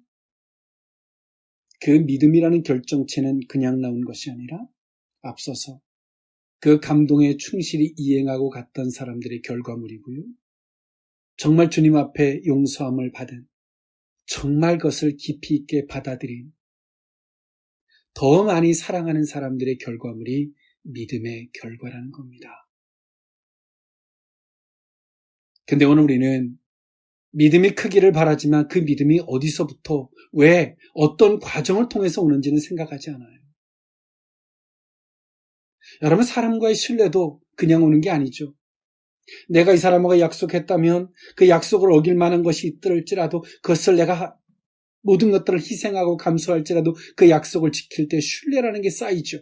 그 믿음이라는 결정체는 그냥 나온 것이 아니라 앞서서 그 감동에 충실히 이행하고 갔던 사람들의 결과물이고요. 정말 주님 앞에 용서함을 받은, 정말 그것을 깊이 있게 받아들인, 더 많이 사랑하는 사람들의 결과물이 믿음의 결과라는 겁니다. 근데 오늘 우리는 믿음이 크기를 바라지만 그 믿음이 어디서부터, 왜, 어떤 과정을 통해서 오는지는 생각하지 않아요. 여러분, 사람과의 신뢰도 그냥 오는 게 아니죠. 내가 이 사람과 약속했다면 그 약속을 어길 만한 것이 있더라도 그것을 내가 모든 것들을 희생하고 감수할지라도 그 약속을 지킬 때 신뢰라는 게 쌓이죠.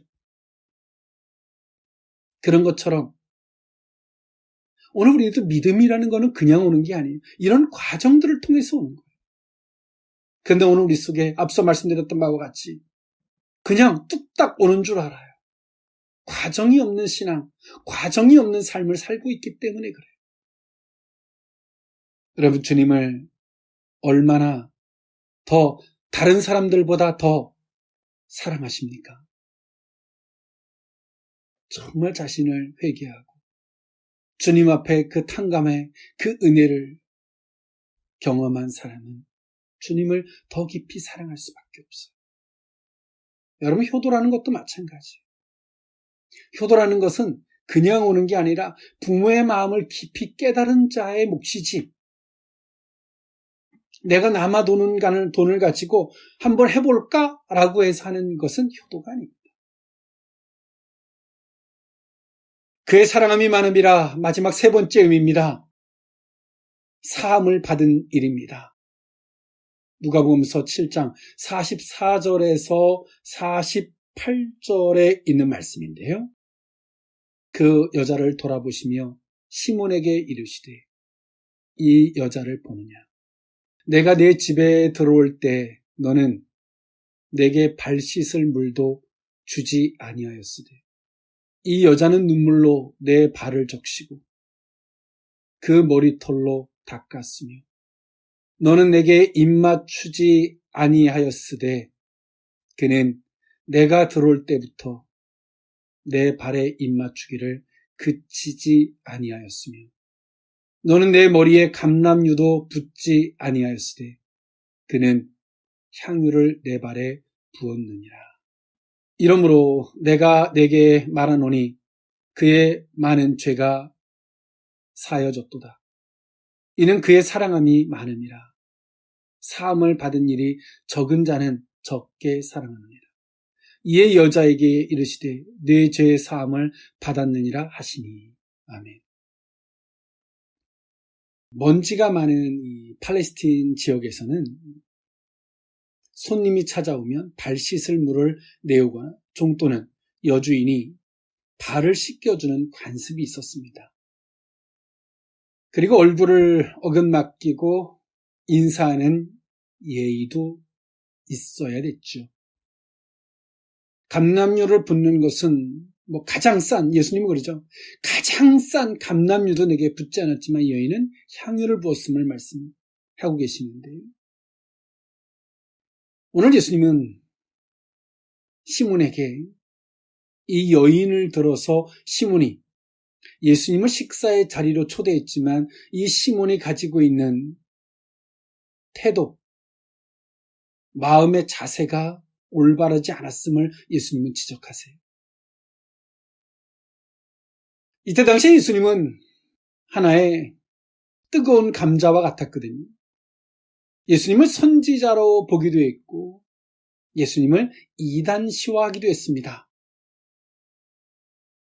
그런 것처럼 오늘 우리도 믿음이라는 거는 그냥 오는 게 아니에요. 이런 과정들을 통해서 오는 거예요. 그런데 오늘 우리 속에 앞서 말씀드렸던 바와 같이 그냥 뚝딱 오는 줄 알아요. 과정이 없는 신앙, 과정이 없는 삶을 살고 있기 때문에 그래요. 여러분, 주님을 얼마나 더 다른 사람들보다 더 사랑하십니까? 정말 자신을 회개하고 주님 앞에 그 탕감의 그 은혜를 경험한 사람은 주님을 더 깊이 사랑할 수밖에 없어요. 여러분, 효도라는 것도 마찬가지예요. 효도라는 것은 그냥 오는 게 아니라 부모의 마음을 깊이 깨달은 자의 몫이지, 내가 남아도는 돈을 가지고 한번 해볼까라고 해서 하는 것은 효도가 아닙니다. 그의 사랑함이 많음이라 마지막 세 번째 의미입니다. 사함을 받은 일입니다. 누가복음서 7장 44절에서 48절에 있는 말씀인데요. 그 여자를 돌아보시며 시몬에게 이르시되 이 여자를 보느냐? 내가 내 집에 들어올 때 너는 내게 발 씻을 물도 주지 아니하였으되 이 여자는 눈물로 내 발을 적시고 그 머리털로 닦았으며 너는 내게 입맞추지 아니하였으되 그는 내가 들어올 때부터 내 발에 입맞추기를 그치지 아니하였으며 너는 내 머리에 감람유도 붓지 아니하였으되 그는 향유를 내 발에 부었느니라. 이러므로 내가 내게 말하노니 그의 많은 죄가 사여졌도다. 이는 그의 사랑함이 많음이라. 사함을 받은 일이 적은 자는 적게 사랑하느니라. 이에 여자에게 이르시되 내 죄의 사함을 받았느니라 하시니. 아멘. 먼지가 많은 이 팔레스틴 지역에서는 손님이 찾아오면 발 씻을 물을 내오거나 종또는 여주인이 발을 씻겨주는 관습이 있었습니다. 그리고 얼굴을 어긋맡기고 인사하는 예의도 있어야 됐죠. 감람유를 붓는 것은 가장 싼, 예수님은 그러죠. 가장 싼 감람유도 내게 붓지 않았지만 이 여인은 향유를 부었음을 말씀하고 계시는데요. 오늘 예수님은 시몬에게 이 여인을 들어서 시몬이 예수님을 식사의 자리로 초대했지만 이 시몬이 가지고 있는 태도, 마음의 자세가 올바르지 않았음을 예수님은 지적하세요. 이때 당시에 예수님은 하나의 뜨거운 감자와 같았거든요. 예수님을 선지자로 보기도 했고 예수님을 이단시화하기도 했습니다.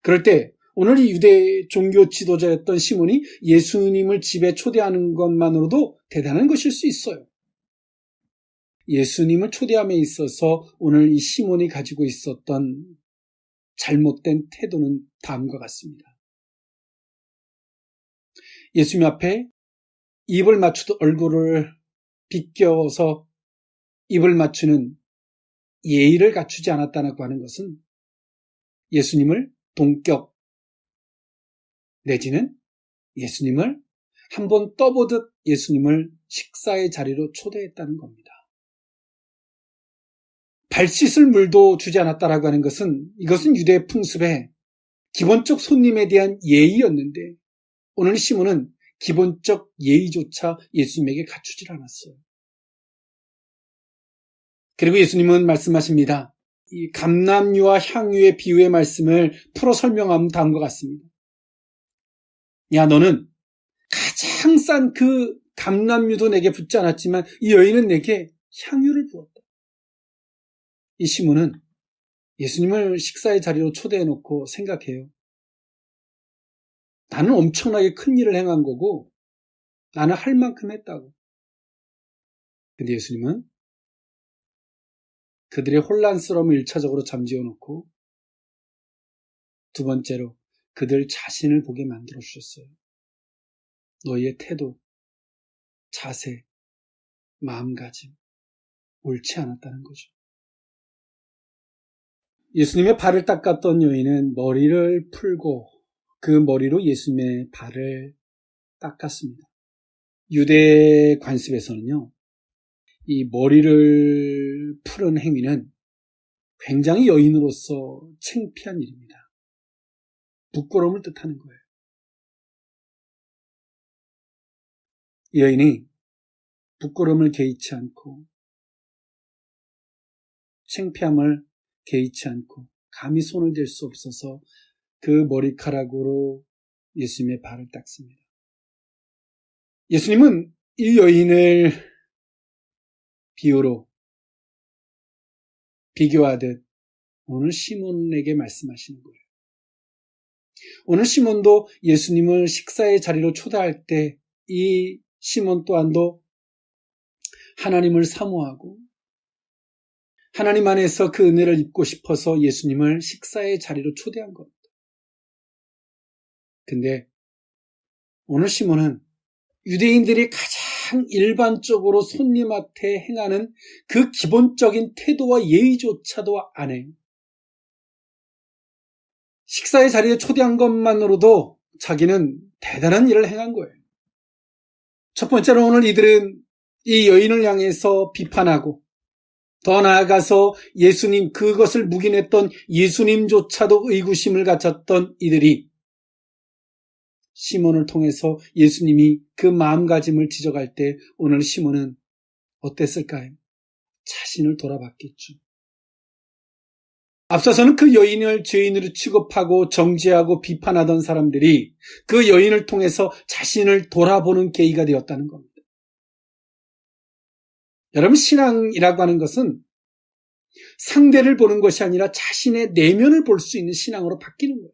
그럴 때 오늘 이 유대 종교 지도자였던 시몬이 예수님을 집에 초대하는 것만으로도 대단한 것일 수 있어요. 예수님을 초대함에 있어서 오늘 이 시몬이 가지고 있었던 잘못된 태도는 다음과 같습니다. 예수님 앞에 입을 맞추듯 얼굴을 비껴서 입을 맞추는 예의를 갖추지 않았다고 하는 것은 예수님을 동격, 내지는 예수님을 한번 떠보듯 예수님을 식사의 자리로 초대했다는 겁니다. 발 씻을 물도 주지 않았다라고 하는 것은 이것은 유대 풍습의 기본적 손님에 대한 예의였는데 오늘 시몬은 기본적 예의조차 예수님에게 갖추질 않았어요. 그리고 예수님은 말씀하십니다. 이 감람유와 향유의 비유의 말씀을 풀어 설명하면 다음과 같습니다. 야, 너는 가장 싼 그 감람유도 내게 붓지 않았지만 이 여인은 내게 향유를 부었다. 이 시몬은 예수님을 식사의 자리로 초대해놓고 생각해요. 나는 엄청나게 큰 일을 행한 거고 나는 할 만큼 했다고. 근데 예수님은 그들의 혼란스러움을 1차적으로 잠재워놓고 두 번째로 그들 자신을 보게 만들어 주셨어요. 너희의 태도, 자세, 마음가짐 옳지 않았다는 거죠. 예수님의 발을 닦았던 여인은 머리를 풀고 그 머리로 예수님의 발을 닦았습니다. 유대 관습에서는요, 이 머리를 푸는 행위는 굉장히 여인으로서 창피한 일입니다. 부끄러움을 뜻하는 거예요. 이 여인이 부끄러움을 개의치 않고 창피함을 개의치 않고 감히 손을 댈 수 없어서 그 머리카락으로 예수님의 발을 닦습니다. 예수님은 이 여인을 비교하듯 오늘 시몬에게 말씀하시는 거예요. 오늘 시몬도 예수님을 식사의 자리로 초대할 때 이 시몬 또한도 하나님을 사모하고 하나님 안에서 그 은혜를 입고 싶어서 예수님을 식사의 자리로 초대한 겁니다. 근데 오늘 시몬은 유대인들이 가장 일반적으로 손님 앞에 행하는 그 기본적인 태도와 예의조차도 안 해요. 식사의 자리에 초대한 것만으로도 자기는 대단한 일을 행한 거예요. 첫 번째로 오늘 이들은 이 여인을 향해서 비판하고 더 나아가서 예수님, 그것을 묵인했던 예수님조차도 의구심을 갖췄던 이들이 시몬을 통해서 예수님이 그 마음가짐을 지적할 때 오늘 시몬은 어땠을까요? 자신을 돌아봤겠죠. 앞서서는 그 여인을 죄인으로 취급하고 정죄하고 비판하던 사람들이 그 여인을 통해서 자신을 돌아보는 계기가 되었다는 겁니다. 여러분, 신앙이라고 하는 것은 상대를 보는 것이 아니라 자신의 내면을 볼 수 있는 신앙으로 바뀌는 거예요.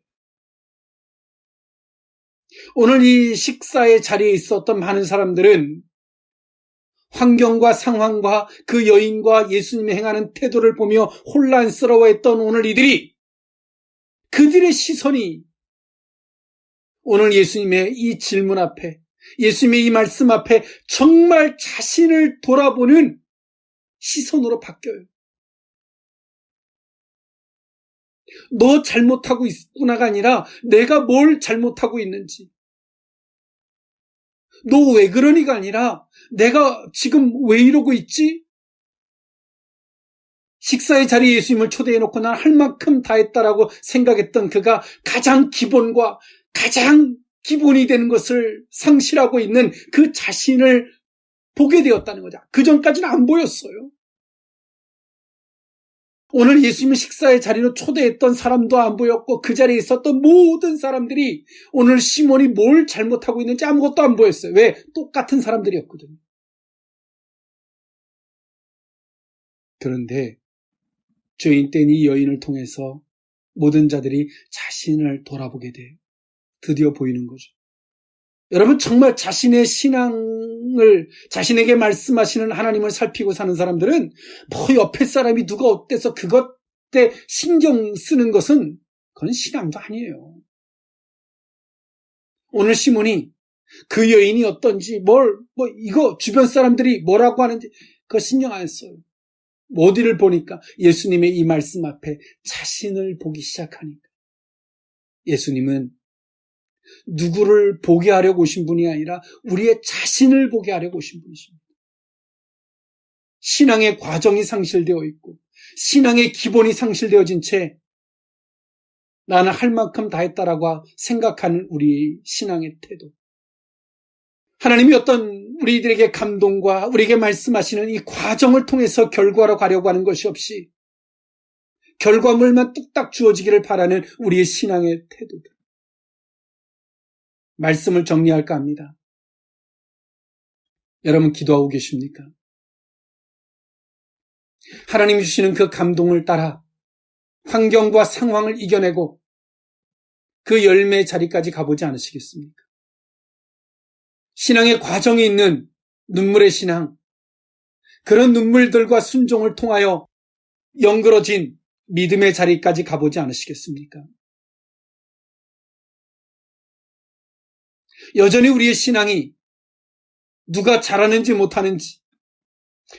오늘 이 식사의 자리에 있었던 많은 사람들은 환경과 상황과 그 여인과 예수님이 행하는 태도를 보며 혼란스러워했던 오늘 이들이 그들의 시선이 오늘 예수님의 이 질문 앞에 예수님의 이 말씀 앞에 정말 자신을 돌아보는 시선으로 바뀌어요. 너 잘못하고 있구나가 아니라 내가 뭘 잘못하고 있는지, 너 왜 그러니가 아니라 내가 지금 왜 이러고 있지? 식사의 자리에 예수님을 초대해놓고 난 할 만큼 다 했다라고 생각했던 그가 가장 기본과 가장 기본이 되는 것을 상실하고 있는 그 자신을 보게 되었다는 거죠. 그 전까지는 안 보였어요. 오늘 예수님을 식사의 자리로 초대했던 사람도 안 보였고 그 자리에 있었던 모든 사람들이 오늘 시몬이 뭘 잘못하고 있는지 아무것도 안 보였어요. 왜? 똑같은 사람들이었거든요. 그런데 죄인 된 이 여인을 통해서 모든 자들이 자신을 돌아보게 돼요. 드디어 보이는 거죠. 여러분, 정말 자신의 신앙을 자신에게 말씀하시는 하나님을 살피고 사는 사람들은 뭐 옆에 사람이 누가 어때서 그것에 신경 쓰는 것은 그건 신앙도 아니에요. 오늘 시몬이 그 여인이 어떤지 이거 주변 사람들이 뭐라고 하는지 그거 신경 안 써요. 어디를 보니까 예수님의 이 말씀 앞에 자신을 보기 시작하니까 예수님은 누구를 보게 하려고 오신 분이 아니라 우리의 자신을 보게 하려고 오신 분이십니다. 신앙의 과정이 상실되어 있고 신앙의 기본이 상실되어진 채 나는 할 만큼 다 했다라고 생각하는 우리 신앙의 태도. 하나님이 어떤 우리들에게 감동과 우리에게 말씀하시는 이 과정을 통해서 결과로 가려고 하는 것이 없이 결과물만 뚝딱 주어지기를 바라는 우리의 신앙의 태도들. 말씀을 정리할까 합니다. 여러분 기도하고 계십니까? 하나님이 주시는 그 감동을 따라 환경과 상황을 이겨내고 그 열매의 자리까지 가보지 않으시겠습니까? 신앙의 과정이 있는 눈물의 신앙, 그런 눈물들과 순종을 통하여 연그러진 믿음의 자리까지 가보지 않으시겠습니까? 여전히 우리의 신앙이 누가 잘하는지 못하는지,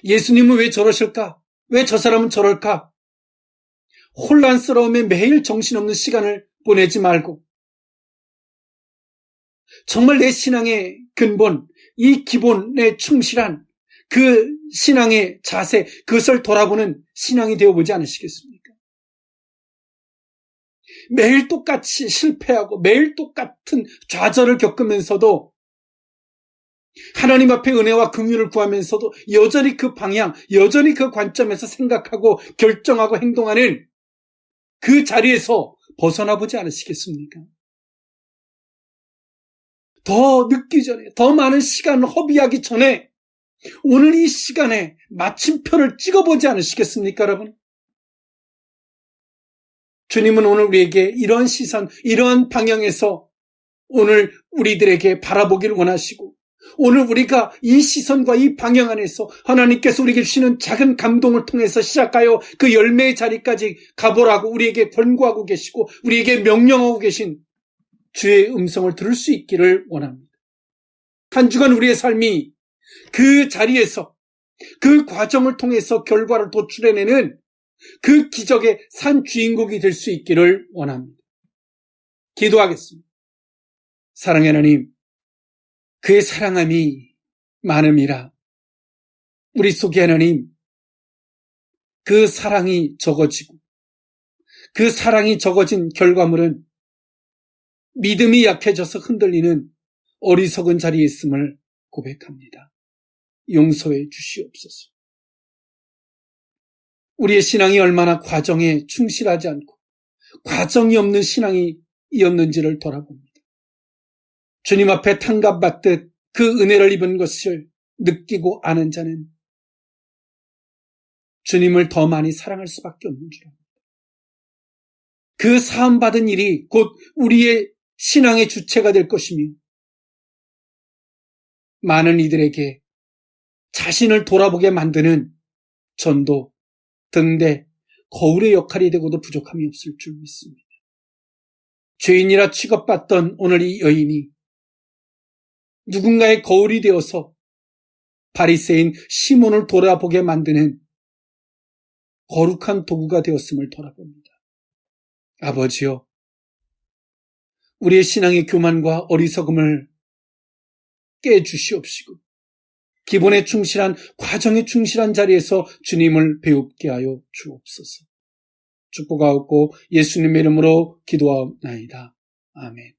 예수님은 왜 저러실까? 왜 저 사람은 저럴까? 혼란스러움에 매일 정신없는 시간을 보내지 말고 정말 내 신앙의 근본, 이 기본에 충실한 그 신앙의 자세, 그것을 돌아보는 신앙이 되어보지 않으시겠습니까? 매일 똑같이 실패하고 매일 똑같은 좌절을 겪으면서도 하나님 앞에 은혜와 긍휼을 구하면서도 여전히 그 방향, 여전히 그 관점에서 생각하고 결정하고 행동하는 그 자리에서 벗어나 보지 않으시겠습니까? 더 늦기 전에, 더 많은 시간을 허비하기 전에 오늘 이 시간에 마침표를 찍어보지 않으시겠습니까, 여러분? 주님은 오늘 우리에게 이런 시선, 이러한 방향에서 오늘 우리들에게 바라보기를 원하시고 오늘 우리가 이 시선과 이 방향 안에서 하나님께서 우리에게 주시는 작은 감동을 통해서 시작하여 그 열매의 자리까지 가보라고 우리에게 권고하고 계시고 우리에게 명령하고 계신 주의 음성을 들을 수 있기를 원합니다. 한 주간 우리의 삶이 그 자리에서 그 과정을 통해서 결과를 도출해내는 그 기적의 산 주인공이 될 수 있기를 원합니다. 기도하겠습니다. 사랑의 하나님, 그의 사랑함이 많음이라 우리 속에 하나님, 그 사랑이 적어지고 그 사랑이 적어진 결과물은 믿음이 약해져서 흔들리는 어리석은 자리에 있음을 고백합니다. 용서해 주시옵소서. 우리의 신앙이 얼마나 과정에 충실하지 않고 과정이 없는 신앙이었는지를 돌아봅니다. 주님 앞에 탕감받듯 그 은혜를 입은 것을 느끼고 아는 자는 주님을 더 많이 사랑할 수밖에 없는 줄 압니다. 그 사함받은 일이 곧 우리의 신앙의 주체가 될 것이며 많은 이들에게 자신을 돌아보게 만드는 전도, 등대, 거울의 역할이 되고도 부족함이 없을 줄 믿습니다. 죄인이라 취급받던 오늘 이 여인이 누군가의 거울이 되어서 바리새인 시몬을 돌아보게 만드는 거룩한 도구가 되었음을 돌아봅니다. 아버지여, 우리의 신앙의 교만과 어리석음을 깨주시옵시고 기본에 충실한, 과정에 충실한 자리에서 주님을 배웁게 하여 주옵소서. 축복하옵고 예수님의 이름으로 기도하옵나이다. 아멘.